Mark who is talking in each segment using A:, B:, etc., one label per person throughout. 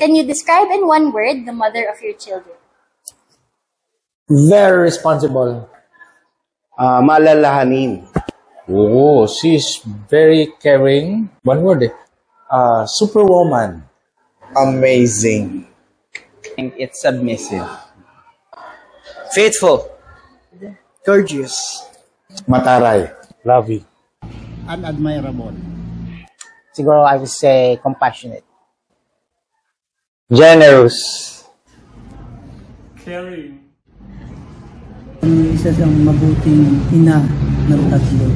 A: Can you describe in one word the mother of your children?
B: Very responsible.
C: Malalahanin.
D: Oh, she's very caring. One word.
B: Superwoman.
C: Amazing.
E: I think it's submissive.
F: Faithful.
G: Courteous.
C: Mataray.
D: Lovey.
G: Unadmirable.
F: Siguro I would say compassionate.
E: Generous.
H: Caring.
G: Isa siyang mabuting ina ng tatlo.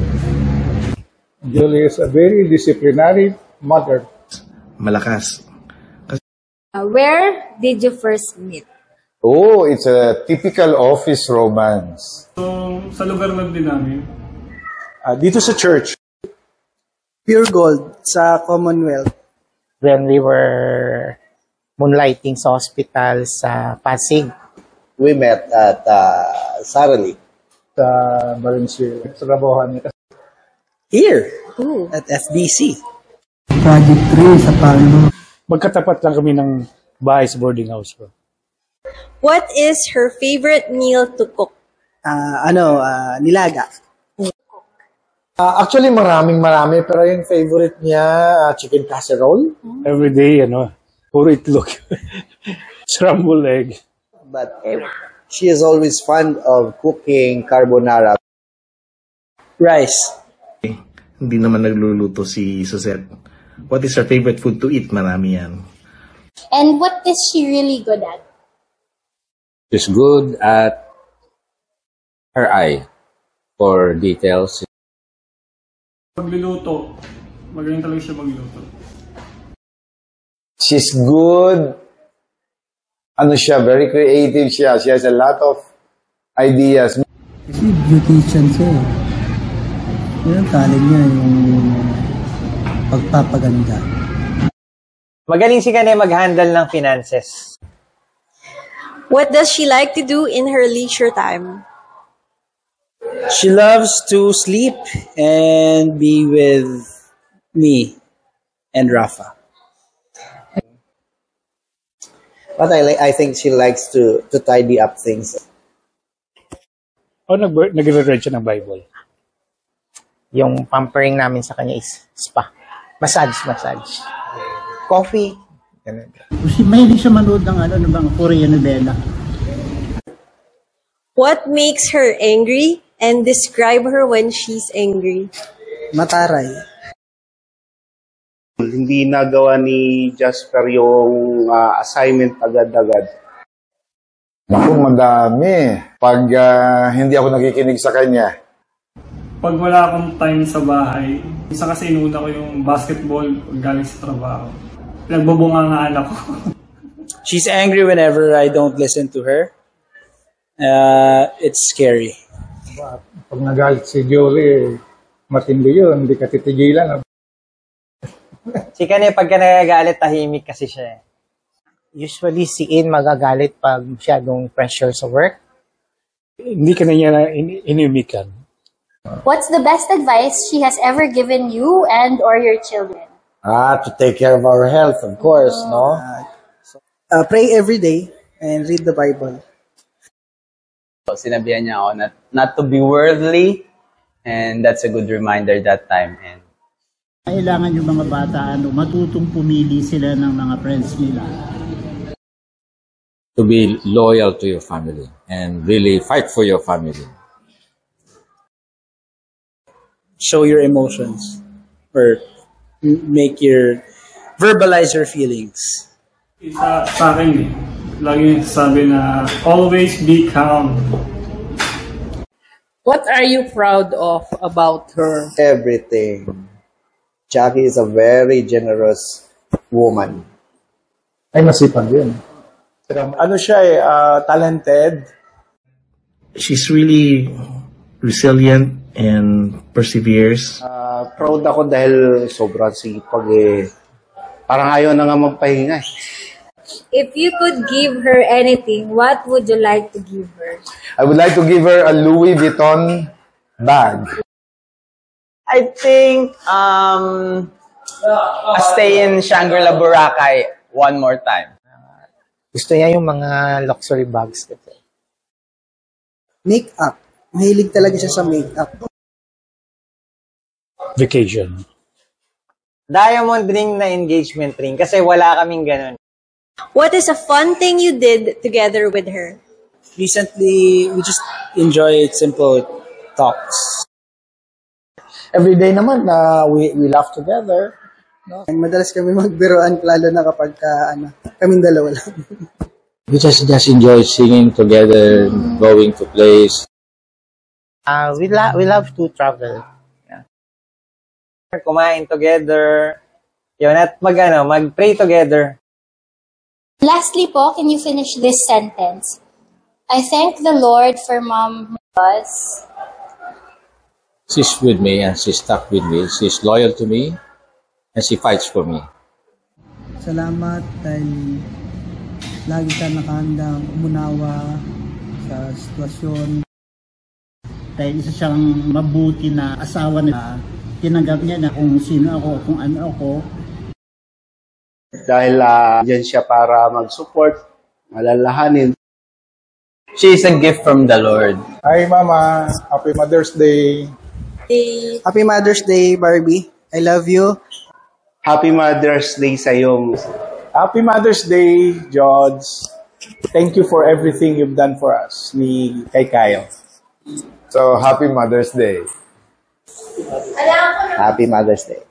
D: Julie is a very disciplinary mother.
C: Malakas.
A: Where did you first meet?
C: Oh, it's a typical office romance.
H: So, sa lugar lang din namin.
B: Dito sa church.
G: Pure Gold sa Commonwealth.
F: When we were moonlighting sa hospital sa Pasig.
C: We met at Sarali.
D: Sa Valencia. Trabahoan niya.
G: Here.
A: Ooh.
G: At FBC. Project 3 sa Palmo.
D: Magkatapat lang kami ng bahay sa boarding house ko.
I: What is her favorite meal to cook?
G: Nilaga.
B: Actually, marami. Pero yung favorite niya, chicken casserole.
D: Every day, puro itlog. Scrambled egg.
C: But she is always fond of cooking carbonara.
G: Rice.
J: Hindi naman nagluluto si Suzette. What is her favorite food to eat? Marami yan.
A: And what is she really good at?
K: She's good at her eye for details.
H: Magluluto. Magaling talaga siya magluto.
C: She's good. Very creative siya. She has a lot of ideas.
G: Kasi beautician siya. Yung talent niya, yung pagpapaganda.
E: Magaling si Kane mag-handle ng finances.
I: What does she like to do in her leisure time?
G: She loves to sleep and be with me and Rafa.
C: But I think she likes to tidy up things.
D: Nag-read siya ng Bible.
F: Yung pampering namin sa kanya is spa. Massage. Coffee. Ganun.
G: Mahilig siya manood ng Korean novela.
I: What makes her angry? And describe her when she's angry.
G: Mataray.
C: Hindi nagawa ni Jasper yung assignment agad-agad. Naku, madami. Pag hindi ako nakikinig sa kanya.
H: Pag wala akong time sa bahay, isa kasi inuna ko yung basketball pag galing sa trabaho. Nagbubungangaan ako.
G: She's angry whenever I don't listen to her. It's scary.
D: Pag nagalit si Julie, matindi yun. Hindi ka titigilan.
E: Si Kane, pagka nagagalit, tahimik kasi siya.
F: Usually, si In magagalit pag masyadong pressure sa work.
D: Hindi ka na niya inumikan.
A: What's the best advice she has ever given you and or your children?
B: To take care of our health, of course, no?
G: Pray every day and read the Bible.
E: Sinabihan niya ako not to be worldly, and that's a good reminder that time. And
G: kailangan yung mga bata matutong pumili sila ng mga friends nila.
K: To be loyal to your family and really fight for your family.
G: Show your emotions or verbalize your feelings.
H: Isa sa akin lagi sabi na always be calm.
L: What are you proud of about her?
C: Everything. Jackie is a very generous woman.
D: Ay, masipag yun.
B: Talented.
J: She's really resilient and perseveres.
C: Proud ako dahil sobrang sipag Parang ayaw na nga magpahinga.
A: If you could give her anything, what would you like to give her?
C: I would like to give her a Louis Vuitton bag.
E: I think a stay in Shangri-La Boracay one more time.
F: Gusto niya yung mga luxury bags.
M: Make-up. Mahilig talaga siya sa make-up.
D: Vacation.
N: Diamond ring na engagement ring kasi wala kaming ganun.
I: What is a fun thing you did together with her?
M: Recently, we just enjoyed simple talks.
B: Every day naman, we laugh together. No?
M: Madalas kami magbiroan, lalo na kapag kaming dalawa lang.
K: We just enjoy singing together, going to place.
F: We love to travel.
N: Kumain together. Yun, at mag-pray together.
O: Lastly po, can you finish this sentence? I thank the Lord for Mom because
K: She's with me and she's stuck with me. She's loyal to me and she fights for me.
M: Salamat dahil lagi ka nakahandang umunawa sa sitwasyon.
G: Dahil isa siyang mabuti na asawa na tinanggap niya na kung sino ako, kung ano ako.
C: Dahil dyan siya para mag-support, malalahanin.
E: She is a gift from the Lord.
D: Hi, Mama. Happy Mother's Day.
I: Hey.
M: Happy Mother's Day, Barbie. I love you.
C: Happy Mother's Day sa iyong.
D: Happy Mother's Day, George. Thank you for everything you've done for us, ni kay Kyle.
C: So, Happy Mother's Day. Happy Mother's Day.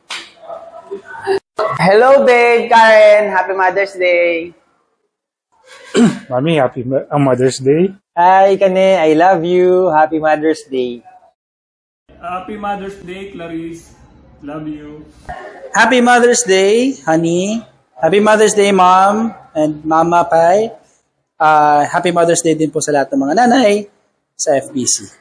N: Hello, babe, Karen. Happy Mother's Day.
D: Mami, happy Mother's Day.
N: Hi, Kane. I love you. Happy Mother's Day.
H: Happy Mother's Day, Clarice. Love you.
M: Happy Mother's Day, honey. Happy Mother's Day, Mom and Mama Pai. Happy Mother's Day din po sa lahat ng mga nanay sa FBC.